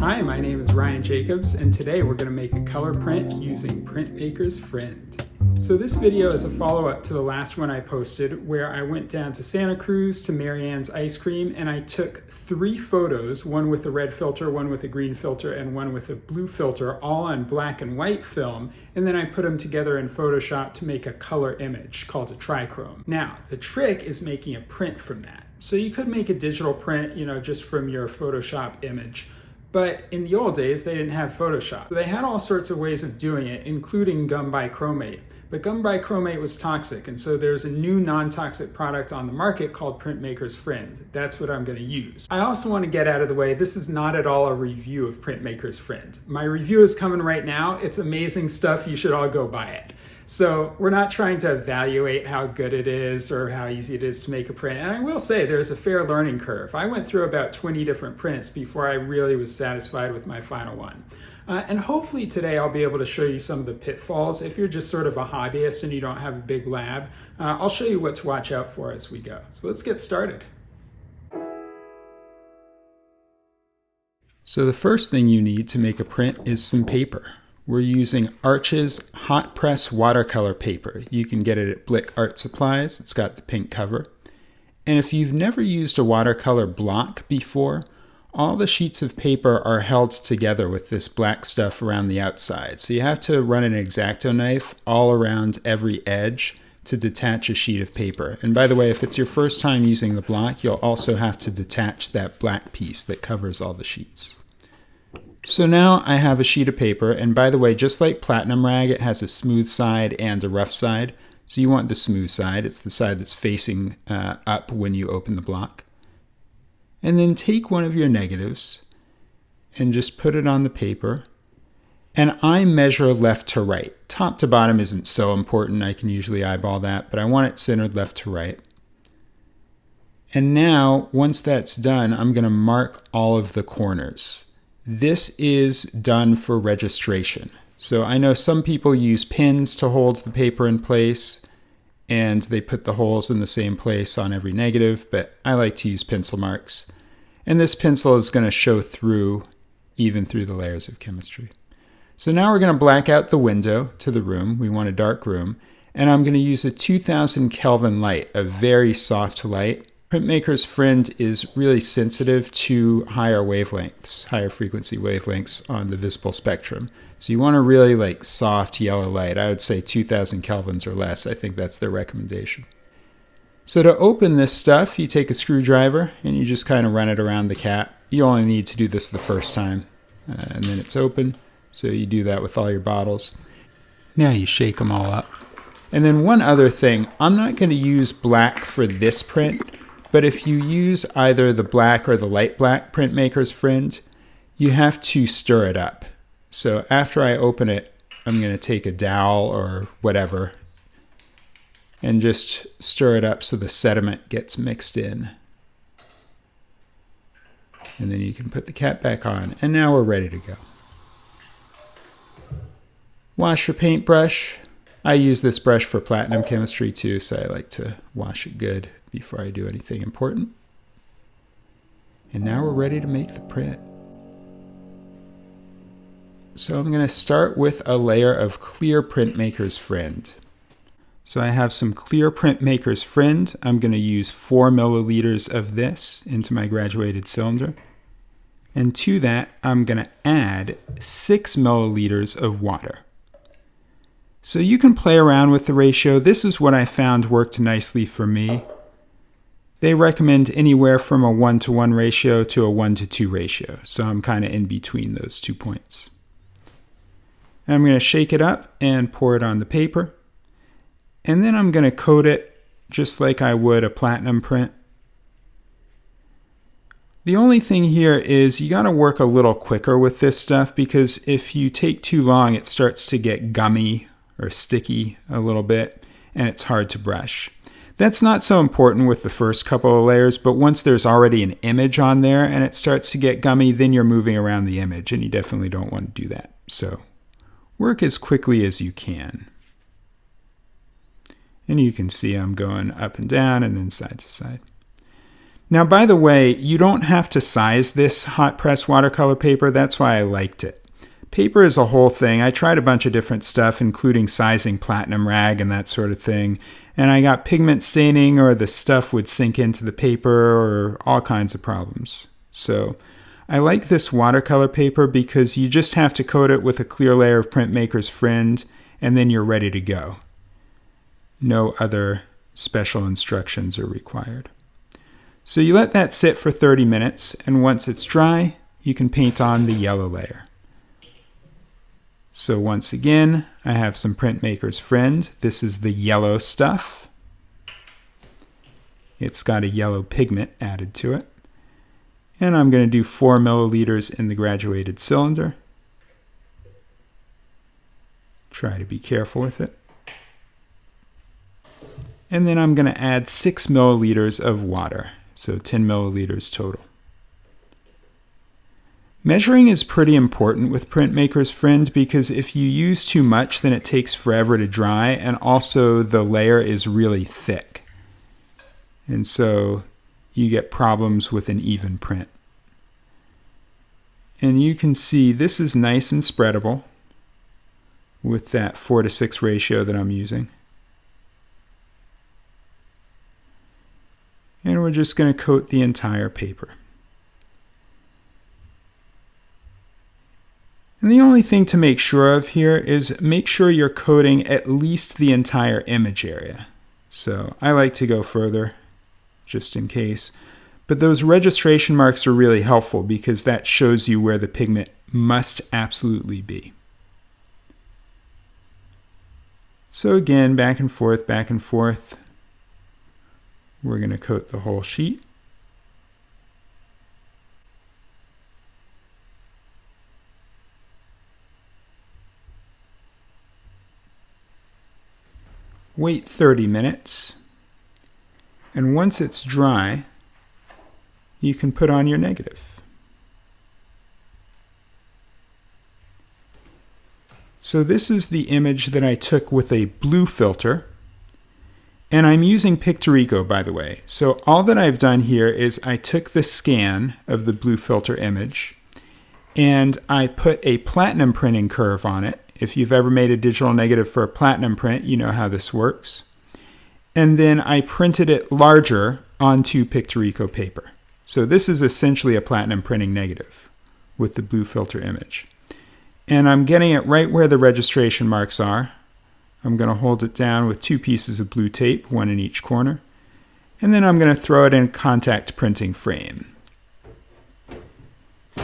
Hi, my name is Ryan Jacobs, and today we're going to make a color print using Printmaker's Friend. So this video is a follow-up to the last one I posted, where I went down to Santa Cruz to Marianne's ice cream, and I took 3 photos, one with a red filter, one with a green filter, and one with a blue filter, all on black and white film, and then I put them together in Photoshop to make a color image called a Trichrome. Now, the trick is making a print from that. So you could make a digital print, just from your Photoshop image. But in the old days, they didn't have Photoshop. So they had all sorts of ways of doing it, including gum bichromate. But gum bichromate was toxic, and so there's a new non-toxic product on the market called Printmaker's Friend. That's what I'm going to use. I also want to get out of the way, this is not at all a review of Printmaker's Friend. My review is coming right now. It's amazing stuff. You should all go buy it. So we're not trying to evaluate how good it is or how easy it is to make a print. And I will say there's a fair learning curve. I went through about 20 different prints before I really was satisfied with my final one. And hopefully today I'll be able to show you some of the pitfalls. If you're just sort of a hobbyist and you don't have a big lab, I'll show you what to watch out for as we go. So let's get started. So the first thing you need to make a print is some paper. We're using Arch's hot press watercolor paper. You can get it at Blick Art Supplies. It's got the pink cover. And if you've never used a watercolor block before, all the sheets of paper are held together with this black stuff around the outside. So you have to run an X-Acto knife all around every edge to detach a sheet of paper. And by the way, if it's your first time using the block, you'll also have to detach that black piece that covers all the sheets. So now I have a sheet of paper, and by the way, just like platinum rag, it has a smooth side and a rough side. So you want the smooth side. It's the side that's facing up when you open the block. And then take one of your negatives and just put it on the paper. And I measure left to right. Top to bottom isn't so important. I can usually eyeball that, but I want it centered left to right. And now, once that's done, I'm going to mark all of the corners. This is done for registration. So I know some people use pins to hold the paper in place, and they put the holes in the same place on every negative, but I like to use pencil marks. And this pencil is going to show through, even through the layers of chemistry. So now we're going to black out the window to the room. We want a dark room. And I'm going to use a 2000 Kelvin light, a very soft light. Printmaker's Friend is really sensitive to higher wavelengths, higher frequency wavelengths on the visible spectrum. So you want a really soft yellow light. I would say 2000 kelvins or less. I think that's their recommendation. So to open this stuff, you take a screwdriver and you just kind of run it around the cap. You only need to do this the first time, and then it's open. So you do that with all your bottles. Now you shake them all up. And then one other thing, I'm not going to use black for this print. But if you use either the black or the light black Printmaker's Friend, you have to stir it up. So after I open it, I'm going to take a dowel or whatever and just stir it up so the sediment gets mixed in. And then you can put the cap back on, and now we're ready to go. Wash your paintbrush. I use this brush for platinum chemistry too, so I like to wash it good before I do anything important. And now we're ready to make the print. So I'm going to start with a layer of clear Printmaker's Friend. So I have some clear Printmaker's Friend. I'm going to use 4 milliliters of this into my graduated cylinder. And to that, I'm going to add 6 milliliters of water. So you can play around with the ratio. This is what I found worked nicely for me. They recommend anywhere from a 1-to-1 ratio to a 1-to-2 ratio. So I'm kind of in between those 2 points. And I'm going to shake it up and pour it on the paper. And then I'm going to coat it just like I would a platinum print. The only thing here is you got to work a little quicker with this stuff, because if you take too long, it starts to get gummy or sticky a little bit, and it's hard to brush. That's not so important with the first couple of layers, but once there's already an image on there and it starts to get gummy, then you're moving around the image, and you definitely don't want to do that. So work as quickly as you can. And you can see I'm going up and down and then side to side. Now, by the way, you don't have to size this hot press watercolor paper. That's why I liked it. Paper is a whole thing. I tried a bunch of different stuff, including sizing platinum rag and that sort of thing. And I got pigment staining, or the stuff would sink into the paper, or all kinds of problems. So I like this watercolor paper because you just have to coat it with a clear layer of Printmaker's Friend, and then you're ready to go. No other special instructions are required. So you let that sit for 30 minutes, and once it's dry, you can paint on the yellow layer. So once again, I have some Printmaker's Friend. This is the yellow stuff. It's got a yellow pigment added to it. And I'm going to do 4 milliliters in the graduated cylinder. Try to be careful with it. And then I'm going to add 6 milliliters of water, so 10 milliliters total. Measuring is pretty important with Printmaker's Friend because if you use too much, then it takes forever to dry, and also the layer is really thick. And so you get problems with an even print. And you can see this is nice and spreadable with that 4:6 ratio that I'm using. And we're just going to coat the entire paper. And the only thing to make sure of here is make sure you're coating at least the entire image area. So I like to go further, just in case. But those registration marks are really helpful because that shows you where the pigment must absolutely be. So again, back and forth, back and forth. We're going to coat the whole sheet. Wait 30 minutes, and once it's dry, you can put on your negative. So this is the image that I took with a blue filter, and I'm using Pictorico, by the way. So all that I've done here is I took the scan of the blue filter image, and I put a platinum printing curve on it. If you've ever made a digital negative for a platinum print, you know how this works. And then I printed it larger onto Pictorico paper. So this is essentially a platinum printing negative with the blue filter image. And I'm getting it right where the registration marks are. I'm going to hold it down with 2 pieces of blue tape, 1 in each corner. And then I'm going to throw it in a contact printing frame.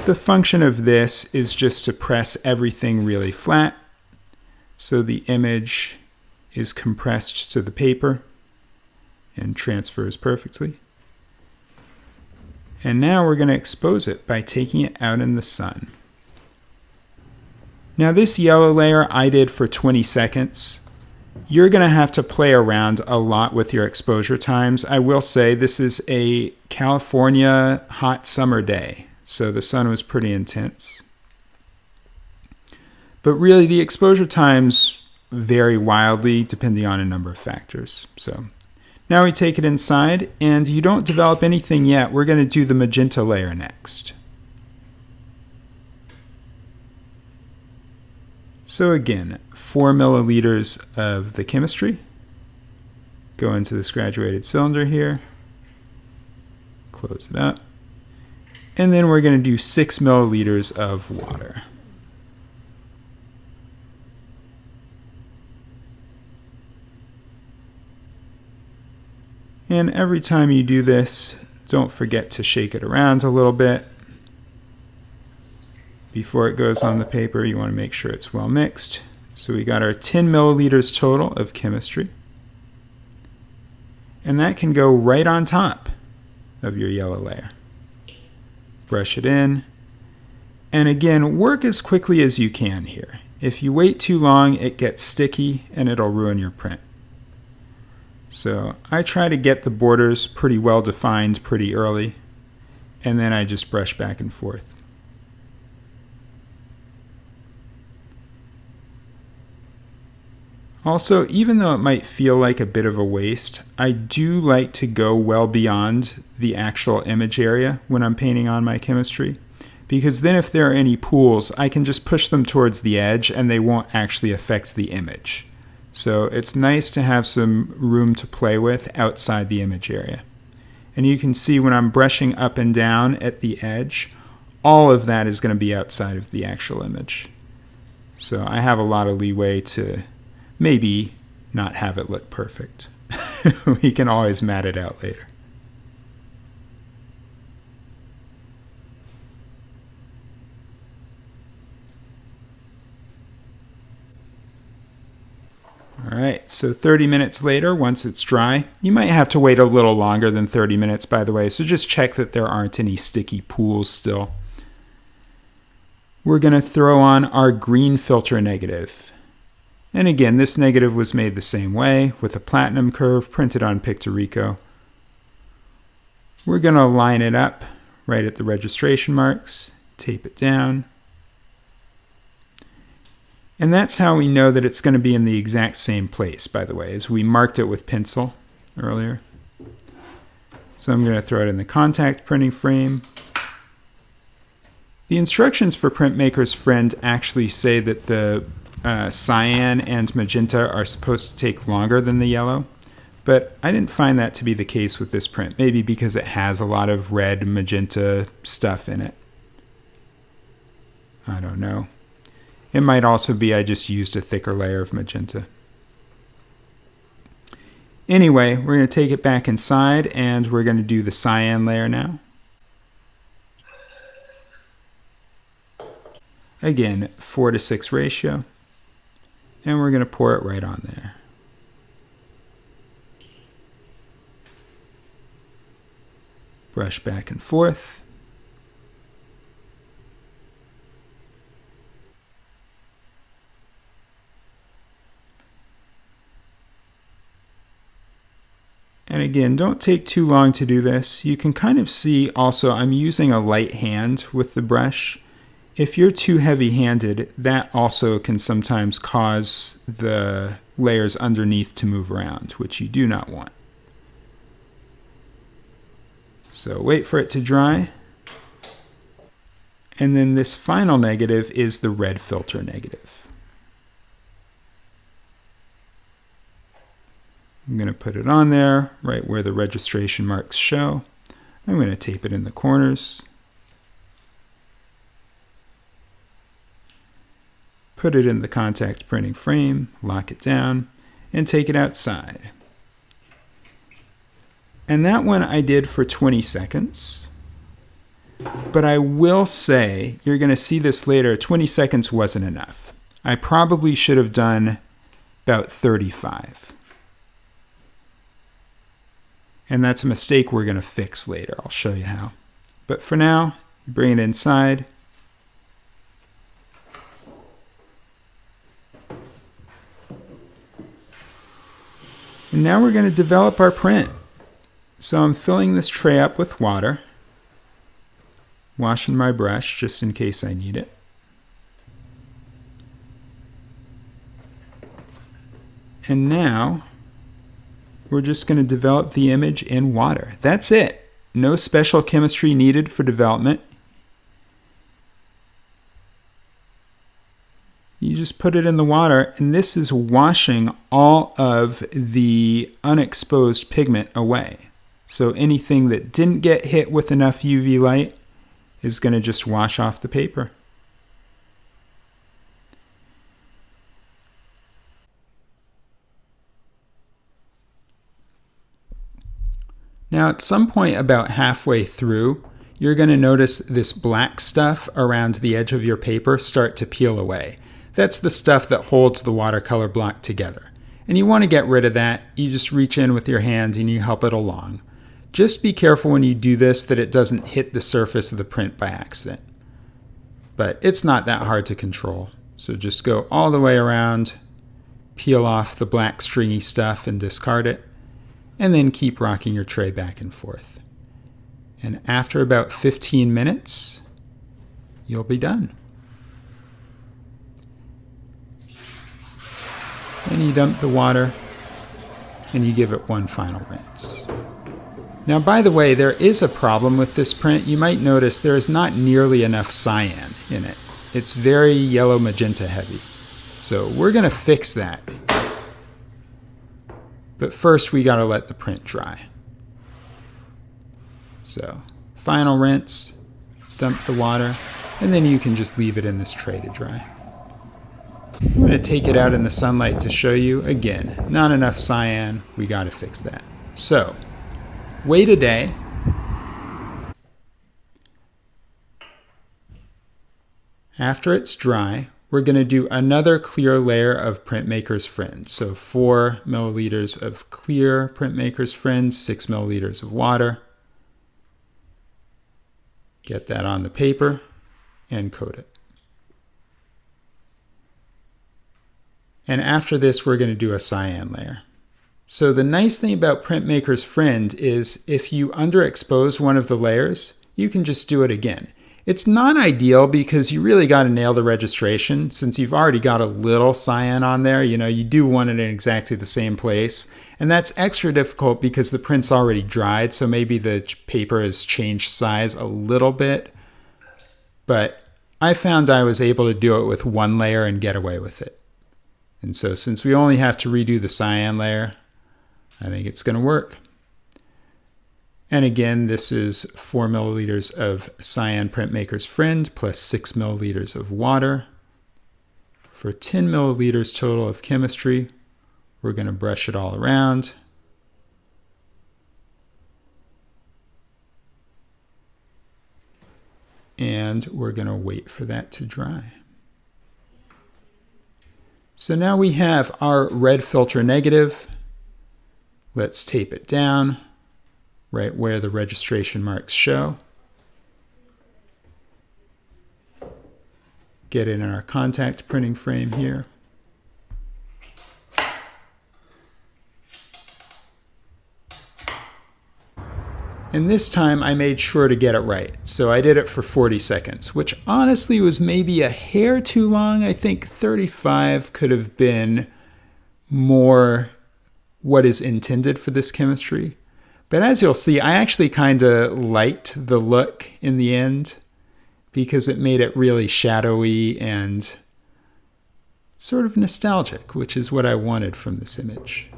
The function of this is just to press everything really flat, so the image is compressed to the paper and transfers perfectly. And now we're going to expose it by taking it out in the sun. Now this yellow layer I did for 20 seconds. You're going to have to play around a lot with your exposure times. I will say this is a California hot summer day, so the sun was pretty intense. But really, the exposure times vary wildly depending on a number of factors. So now we take it inside, and you don't develop anything yet. We're going to do the magenta layer next. So again, 4 milliliters of the chemistry. Go into this graduated cylinder here. Close it up. And then we're going to do 6 milliliters of water. And every time you do this, don't forget to shake it around a little bit. Before it goes on the paper, you want to make sure it's well mixed. So we got our 10 milliliters total of chemistry. And that can go right on top of your yellow layer. Brush it in. And again, work as quickly as you can here. If you wait too long, it gets sticky and it'll ruin your print. So I try to get the borders pretty well defined pretty early, and then I just brush back and forth. Also, even though it might feel like a bit of a waste, I do like to go well beyond the actual image area when I'm painting on my chemistry, because then if there are any pools, I can just push them towards the edge and they won't actually affect the image. So it's nice to have some room to play with outside the image area. And you can see when I'm brushing up and down at the edge, all of that is going to be outside of the actual image. So I have a lot of leeway to maybe not have it look perfect. We can always mat it out later. Alright, so 30 minutes later, once it's dry, you might have to wait a little longer than 30 minutes, by the way, so just check that there aren't any sticky pools still. We're going to throw on our green filter negative. And again, this negative was made the same way, with a platinum curve printed on Pictorico. We're going to line it up right at the registration marks, tape it down. And that's how we know that it's going to be in the exact same place, by the way, as we marked it with pencil earlier. So I'm going to throw it in the contact printing frame. The instructions for Printmaker's Friend actually say that the cyan and magenta are supposed to take longer than the yellow, but I didn't find that to be the case with this print, maybe because it has a lot of red magenta stuff in it. I don't know. It might also be I just used a thicker layer of magenta. Anyway, we're going to take it back inside and we're going to do the cyan layer now. Again, 4:6 ratio. And we're going to pour it right on there. Brush back and forth. And again, don't take too long to do this. You can kind of see also I'm using a light hand with the brush. If you're too heavy-handed, that also can sometimes cause the layers underneath to move around, which you do not want. So wait for it to dry. And then this final negative is the red filter negative. I'm going to put it on there, right where the registration marks show. I'm going to tape it in the corners. Put it in the contact printing frame, lock it down, and take it outside. And that one I did for 20 seconds. But I will say, you're going to see this later, 20 seconds wasn't enough. I probably should have done about 35. And that's a mistake we're going to fix later. I'll show you how. But for now, you bring it inside. And now we're going to develop our print. So I'm filling this tray up with water. Washing my brush just in case I need it. And now we're just going to develop the image in water. That's it. No special chemistry needed for development. You just put it in the water, and this is washing all of the unexposed pigment away. So anything that didn't get hit with enough UV light is going to just wash off the paper. Now at some point about halfway through, you're going to notice this black stuff around the edge of your paper start to peel away. That's the stuff that holds the watercolor block together. And you want to get rid of that. You just reach in with your hand and you help it along. Just be careful when you do this that it doesn't hit the surface of the print by accident. But it's not that hard to control. So just go all the way around, peel off the black stringy stuff and discard it, and then keep rocking your tray back and forth. And after about 15 minutes, you'll be done. and you dump the water, and you give it one final rinse. Now, by the way, there is a problem with this print. You might notice there is not nearly enough cyan in it. It's very yellow magenta heavy. So we're going to fix that. But first we got to let the print dry. So final rinse, dump the water, and then you can just leave it in this tray to dry. I'm going to take it out in the sunlight to show you. Again, not enough cyan. We got to fix that. So wait a day. After it's dry, we're going to do another clear layer of Printmaker's Friend. So 4 milliliters of clear Printmaker's Friend, 6 milliliters of water. Get that on the paper and coat it. And after this, we're going to do a cyan layer. So the nice thing about Printmaker's Friend is if you underexpose one of the layers, you can just do it again. It's not ideal because you really got to nail the registration. Since you've already got a little cyan on there, you do want it in exactly the same place. And that's extra difficult because the print's already dried, so maybe the paper has changed size a little bit. But I found I was able to do it with one layer and get away with it. And so since we only have to redo the cyan layer, I think it's going to work. And again, this is 4 milliliters of cyan Printmaker's Friend plus 6 milliliters of water. For 10 milliliters total of chemistry, we're going to brush it all around. And we're going to wait for that to dry. So now we have our red filter negative. Let's tape it down right where the registration marks show. Get it in our contact printing frame here. And this time I made sure to get it right. So I did it for 40 seconds, which honestly was maybe a hair too long. I think 35 could have been more what is intended for this chemistry. But as you'll see, I actually kind of liked the look in the end because it made it really shadowy and sort of nostalgic, which is what I wanted from this image.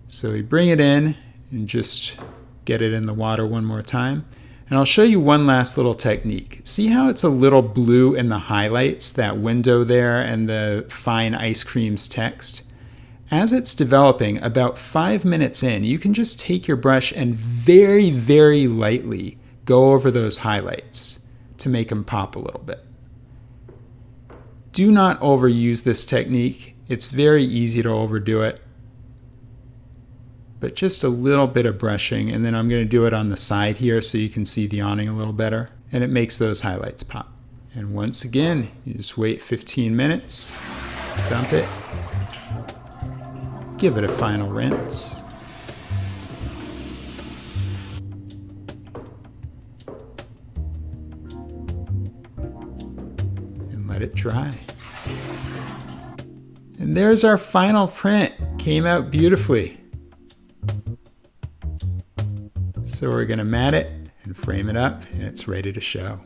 So we bring it in and just get it in the water one more time. And I'll show you one last little technique. See how it's a little blue in the highlights, that window there and the fine ice creams text? As it's developing, about 5 minutes in, you can just take your brush and very, very lightly go over those highlights to make them pop a little bit. Do not overuse this technique. It's very easy to overdo it. But just a little bit of brushing, and then I'm going to do it on the side here so you can see the awning a little better, and it makes those highlights pop. And once again, you just wait 15 minutes, dump it, give it a final rinse, and let it dry. And there's our final print. Came out beautifully. So we're going to mat it and frame it up, and it's ready to show.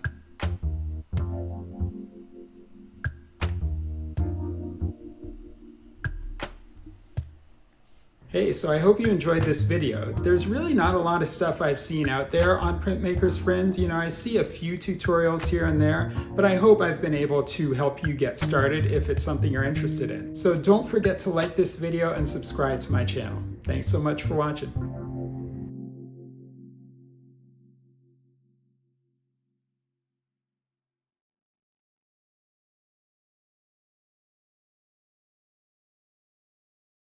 Hey, so I hope you enjoyed this video. There's really not a lot of stuff I've seen out there on Printmaker's Friend. I see a few tutorials here and there, but I hope I've been able to help you get started if it's something you're interested in. So don't forget to like this video and subscribe to my channel. Thanks so much for watching.